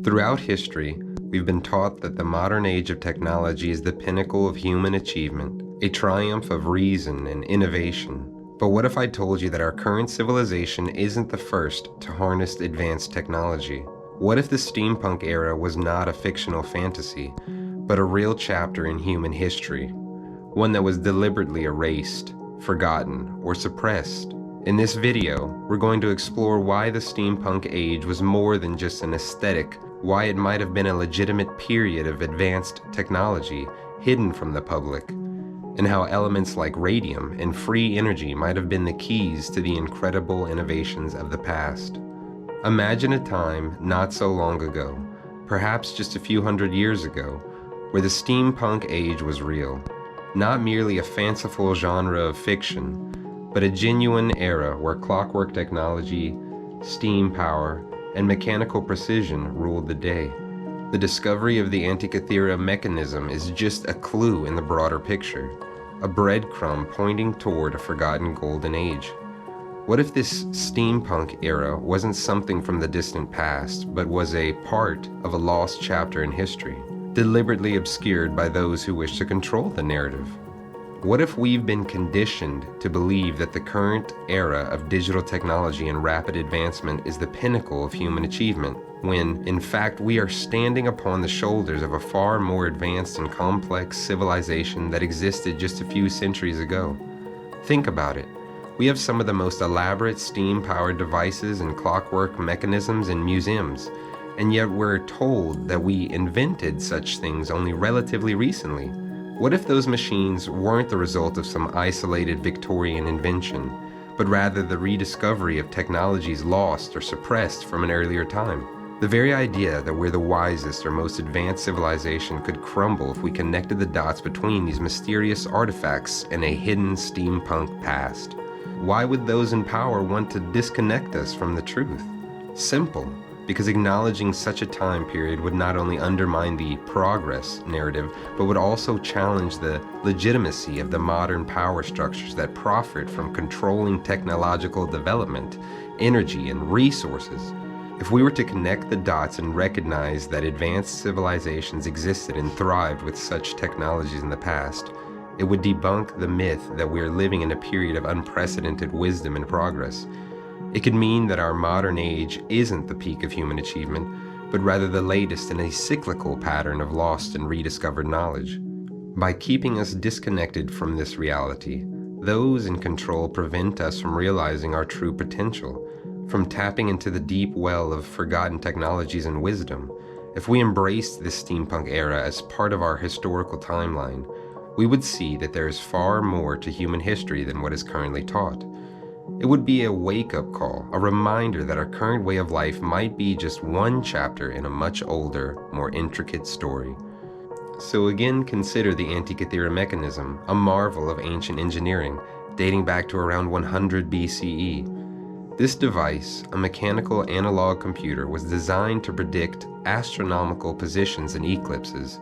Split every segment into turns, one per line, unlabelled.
Throughout history, we've been taught that the modern age of technology is the pinnacle of human achievement, a triumph of reason and innovation. But what if I told you that our current civilization isn't the first to harness advanced technology? What if the steampunk era was not a fictional fantasy, but a real chapter in human history? One that was deliberately erased, forgotten, or suppressed. In this video, we're going to explore why the steampunk age was more than just an aesthetic, why it might have been a legitimate period of advanced technology hidden from the public, and how elements like radium and free energy might have been the keys to the incredible innovations of the past. Imagine a time not so long ago, perhaps just a few hundred years ago, where the steampunk age was real. Not merely a fanciful genre of fiction, but a genuine era where clockwork technology, steam power, and mechanical precision ruled the day. The discovery of the Antikythera Mechanism is just a clue in the broader picture, a breadcrumb pointing toward a forgotten golden age. What if this steampunk era wasn't something from the distant past, but was a part of a lost chapter in history, deliberately obscured by those who wish to control the narrative? What if we've been conditioned to believe that the current era of digital technology and rapid advancement is the pinnacle of human achievement, when, in fact, we are standing upon the shoulders of a far more advanced and complex civilization that existed just a few centuries ago? Think about it. We have some of the most elaborate steam-powered devices and clockwork mechanisms in museums, and yet we're told that we invented such things only relatively recently. What if those machines weren't the result of some isolated Victorian invention, but rather the rediscovery of technologies lost or suppressed from an earlier time? The very idea that we're the wisest or most advanced civilization could crumble if we connected the dots between these mysterious artifacts and a hidden steampunk past. Why would those in power want to disconnect us from the truth? Simple. Because acknowledging such a time period would not only undermine the progress narrative, but would also challenge the legitimacy of the modern power structures that profit from controlling technological development, energy, and resources. If we were to connect the dots and recognize that advanced civilizations existed and thrived with such technologies in the past, it would debunk the myth that we are living in a period of unprecedented wisdom and progress. It could mean that our modern age isn't the peak of human achievement, but rather the latest in a cyclical pattern of lost and rediscovered knowledge. By keeping us disconnected from this reality, those in control prevent us from realizing our true potential, from tapping into the deep well of forgotten technologies and wisdom. If we embraced this steampunk era as part of our historical timeline, we would see that there is far more to human history than what is currently taught. It would be a wake-up call, a reminder that our current way of life might be just one chapter in a much older, more intricate story. So again, consider the Antikythera Mechanism, a marvel of ancient engineering, dating back to around 100 BCE. This device, a mechanical analog computer, was designed to predict astronomical positions and eclipses.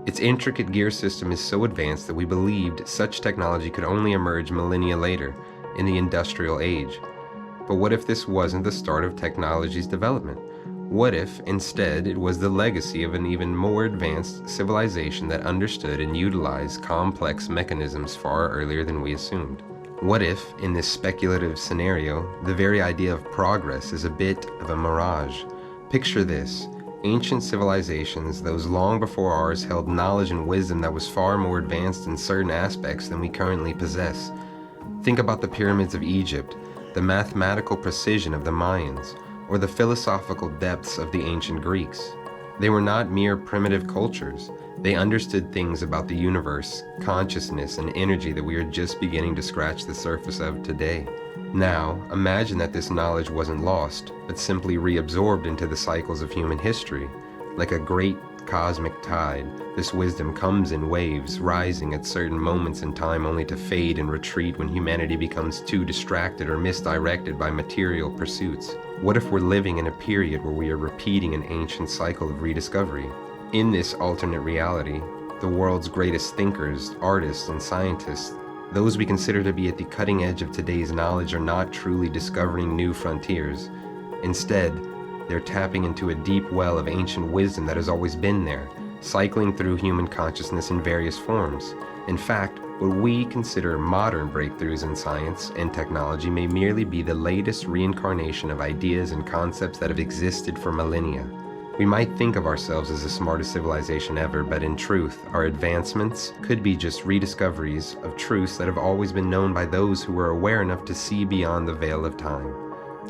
Its intricate gear system is so advanced that we believed such technology could only emerge millennia later, in the industrial age. But what if this wasn't the start of technology's development? What if, instead, it was the legacy of an even more advanced civilization that understood and utilized complex mechanisms far earlier than we assumed? What if, in this speculative scenario, the very idea of progress is a bit of a mirage? Picture this. Ancient civilizations, those long before ours, held knowledge and wisdom that was far more advanced in certain aspects than we currently possess. Think about the pyramids of Egypt, the mathematical precision of the Mayans, or the philosophical depths of the ancient Greeks. They were not mere primitive cultures. They understood things about the universe, consciousness, and energy that we are just beginning to scratch the surface of today. Now, imagine that this knowledge wasn't lost, but simply reabsorbed into the cycles of human history. Like a great cosmic tide, this wisdom comes in waves, rising at certain moments in time only to fade and retreat when humanity becomes too distracted or misdirected by material pursuits. What if we're living in a period where we are repeating an ancient cycle of rediscovery? In this alternate reality, the world's greatest thinkers, artists, and scientists, those we consider to be at the cutting edge of today's knowledge, are not truly discovering new frontiers. Instead, They're tapping into a deep well of ancient wisdom that has always been there, cycling through human consciousness in various forms. In fact, what we consider modern breakthroughs in science and technology may merely be the latest reincarnation of ideas and concepts that have existed for millennia. We might think of ourselves as the smartest civilization ever, but in truth, our advancements could be just rediscoveries of truths that have always been known by those who were aware enough to see beyond the veil of time.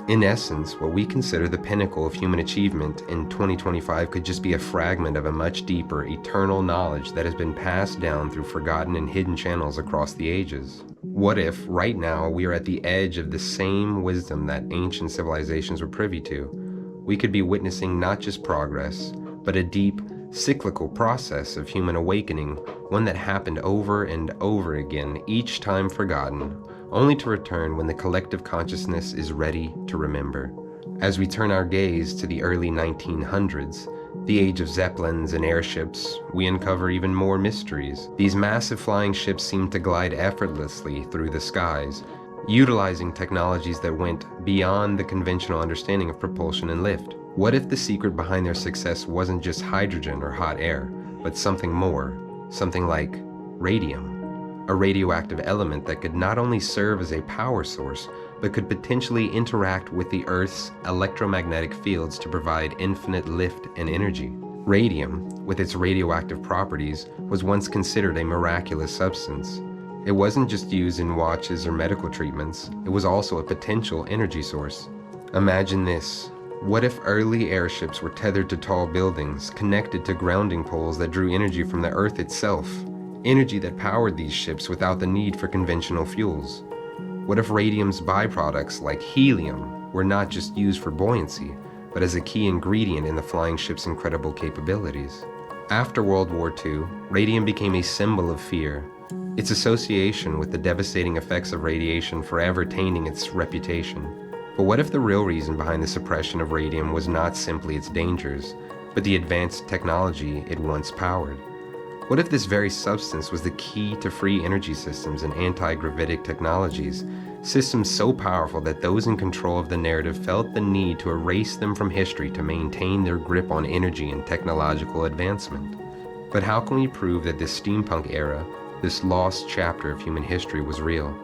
In essence, what we consider the pinnacle of human achievement in 2025 could just be a fragment of a much deeper, eternal knowledge that has been passed down through forgotten and hidden channels across the ages. What if, right now, we are at the edge of the same wisdom that ancient civilizations were privy to? We could be witnessing not just progress, but a deep, cyclical process of human awakening, one that happened over and over again, each time forgotten, only to return when the collective consciousness is ready to remember. As we turn our gaze to the early 1900s, the age of zeppelins and airships, we uncover even more mysteries. These massive flying ships seem to glide effortlessly through the skies, utilizing technologies that went beyond the conventional understanding of propulsion and lift. What if the secret behind their success wasn't just hydrogen or hot air, but something more, something like radium, a radioactive element that could not only serve as a power source, but could potentially interact with the Earth's electromagnetic fields to provide infinite lift and energy. Radium, with its radioactive properties, was once considered a miraculous substance. It wasn't just used in watches or medical treatments, it was also a potential energy source. Imagine this. What if early airships were tethered to tall buildings, connected to grounding poles that drew energy from the Earth itself? Energy that powered these ships without the need for conventional fuels. What if radium's byproducts, like helium, were not just used for buoyancy, but as a key ingredient in the flying ship's incredible capabilities? After World War II, radium became a symbol of fear. Its association with the devastating effects of radiation forever tainting its reputation. But what if the real reason behind the suppression of radium was not simply its dangers, but the advanced technology it once powered? What if this very substance was the key to free energy systems and anti-gravitic technologies, systems so powerful that those in control of the narrative felt the need to erase them from history to maintain their grip on energy and technological advancement? But how can we prove that this steampunk era, this lost chapter of human history, was real?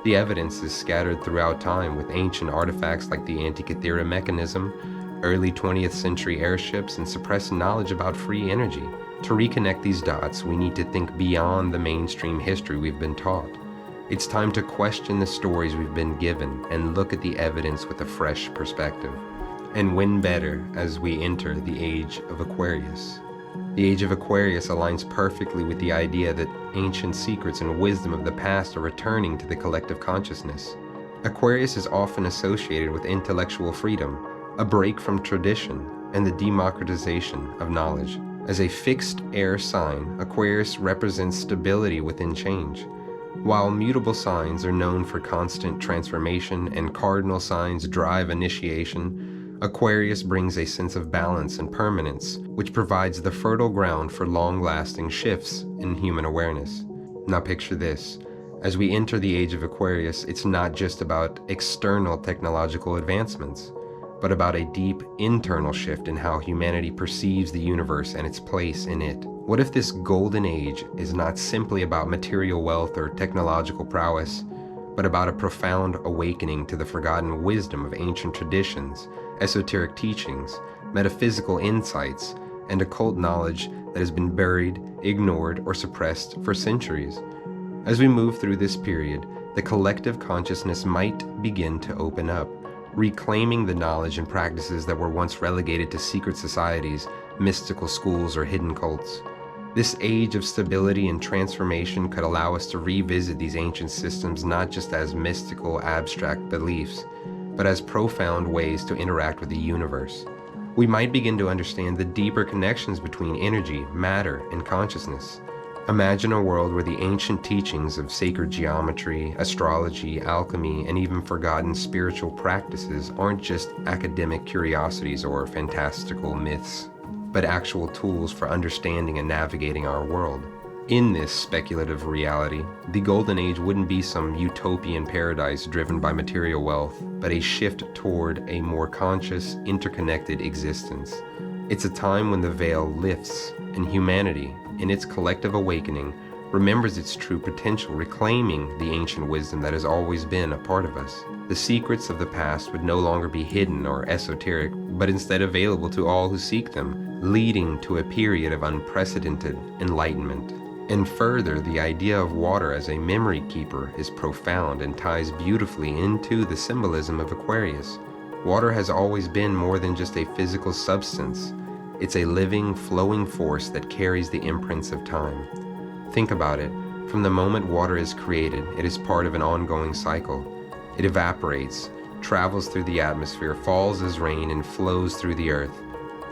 The evidence is scattered throughout time, with ancient artifacts like the Antikythera Mechanism, early 20th century airships, and suppressed knowledge about free energy. To reconnect these dots, we need to think beyond the mainstream history we've been taught. It's time to question the stories we've been given and look at the evidence with a fresh perspective. And when better as we enter the Age of Aquarius. The Age of Aquarius aligns perfectly with the idea that ancient secrets and wisdom of the past are returning to the collective consciousness. Aquarius is often associated with intellectual freedom, a break from tradition, and the democratization of knowledge. As a fixed air sign, Aquarius represents stability within change. While mutable signs are known for constant transformation and cardinal signs drive initiation, Aquarius brings a sense of balance and permanence, which provides the fertile ground for long-lasting shifts in human awareness. Now picture this. As we enter the Age of Aquarius, it's not just about external technological advancements, but about a deep internal shift in how humanity perceives the universe and its place in it. What if this golden age is not simply about material wealth or technological prowess, but about a profound awakening to the forgotten wisdom of ancient traditions, esoteric teachings, metaphysical insights, and occult knowledge that has been buried, ignored, or suppressed for centuries? As we move through this period, the collective consciousness might begin to open up, reclaiming the knowledge and practices that were once relegated to secret societies, mystical schools, or hidden cults. This age of stability and transformation could allow us to revisit these ancient systems not just as mystical, abstract beliefs, but as profound ways to interact with the universe. We might begin to understand the deeper connections between energy, matter, and consciousness. Imagine a world where the ancient teachings of sacred geometry, astrology, alchemy, and even forgotten spiritual practices aren't just academic curiosities or fantastical myths, but actual tools for understanding and navigating our world. In this speculative reality, the Golden Age wouldn't be some utopian paradise driven by material wealth, but a shift toward a more conscious, interconnected existence. It's a time when the veil lifts and humanity, in its collective awakening, remembers its true potential, reclaiming the ancient wisdom that has always been a part of us. The secrets of the past would no longer be hidden or esoteric, but instead available to all who seek them, leading to a period of unprecedented enlightenment. And further, the idea of water as a memory keeper is profound and ties beautifully into the symbolism of Aquarius. Water has always been more than just a physical substance. It's a living, flowing force that carries the imprints of time. Think about it. From the moment water is created, it is part of an ongoing cycle. It evaporates, travels through the atmosphere, falls as rain, and flows through the earth,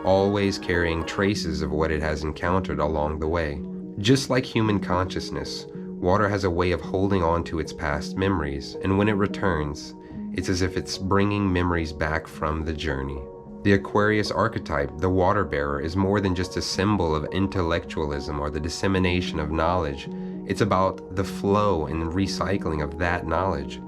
always carrying traces of what it has encountered along the way. Just like human consciousness, water has a way of holding on to its past memories, and when it returns, it's as if it's bringing memories back from the journey. The Aquarius archetype, the water bearer, is more than just a symbol of intellectualism or the dissemination of knowledge. It's about the flow and recycling of that knowledge.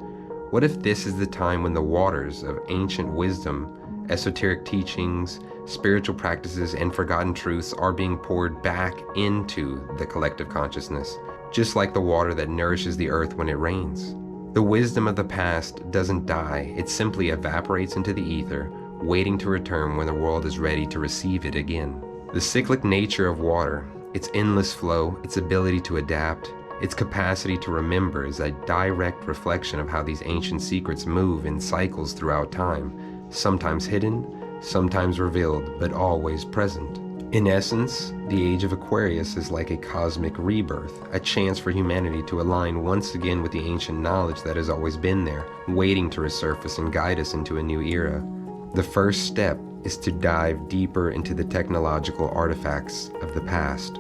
What if this is the time when the waters of ancient wisdom, esoteric teachings, spiritual practices, and forgotten truths are being poured back into the collective consciousness, just like the water that nourishes the earth when it rains? The wisdom of the past doesn't die, it simply evaporates into the ether, waiting to return when the world is ready to receive it again. The cyclic nature of water, its endless flow, its ability to adapt, its capacity to remember is a direct reflection of how these ancient secrets move in cycles throughout time, sometimes hidden, sometimes revealed, but always present. In essence, the Age of Aquarius is like a cosmic rebirth, a chance for humanity to align once again with the ancient knowledge that has always been there, waiting to resurface and guide us into a new era. The first step is to dive deeper into the technological artifacts of the past.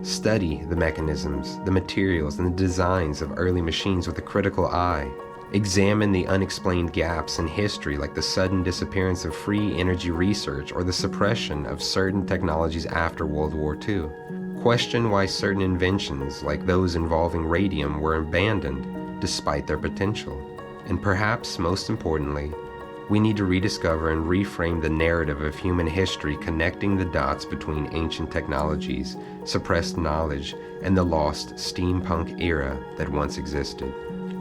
Study the mechanisms, the materials, and the designs of early machines with a critical eye. Examine the unexplained gaps in history, like the sudden disappearance of free energy research or the suppression of certain technologies after World War II. Question why certain inventions, like those involving radium, were abandoned despite their potential. And perhaps most importantly, we need to rediscover and reframe the narrative of human history, connecting the dots between ancient technologies, suppressed knowledge, and the lost steampunk era that once existed.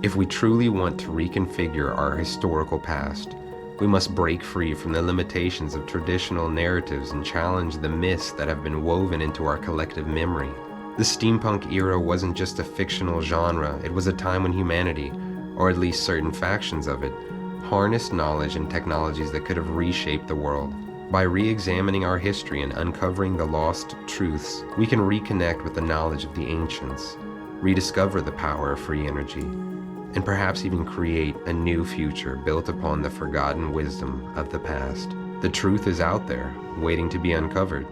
If we truly want to reconfigure our historical past, we must break free from the limitations of traditional narratives and challenge the myths that have been woven into our collective memory. The steampunk era wasn't just a fictional genre, it was a time when humanity, or at least certain factions of it, harnessed knowledge and technologies that could have reshaped the world. By re-examining our history and uncovering the lost truths, we can reconnect with the knowledge of the ancients, rediscover the power of free energy, and perhaps even create a new future built upon the forgotten wisdom of the past. The truth is out there, waiting to be uncovered.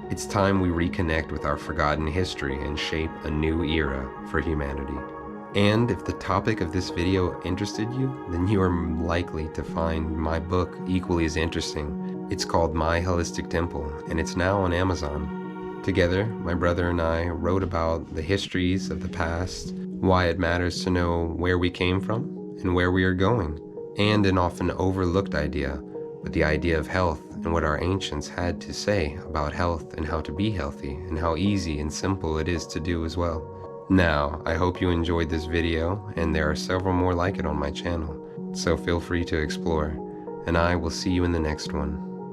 It's time we reconnect with our forgotten history and shape a new era for humanity. And if the topic of this video interested you, then you are likely to find my book equally as interesting. It's called My Holistic Temple, and it's now on Amazon. Together, my brother and I wrote about the histories of the past, why it matters to know where we came from and where we are going, and an often overlooked idea, but the idea of health and what our ancients had to say about health and how to be healthy and how easy and simple it is to do as well. Now, I hope you enjoyed this video, and there are several more like it on my channel, so feel free to explore, and I will see you in the next one.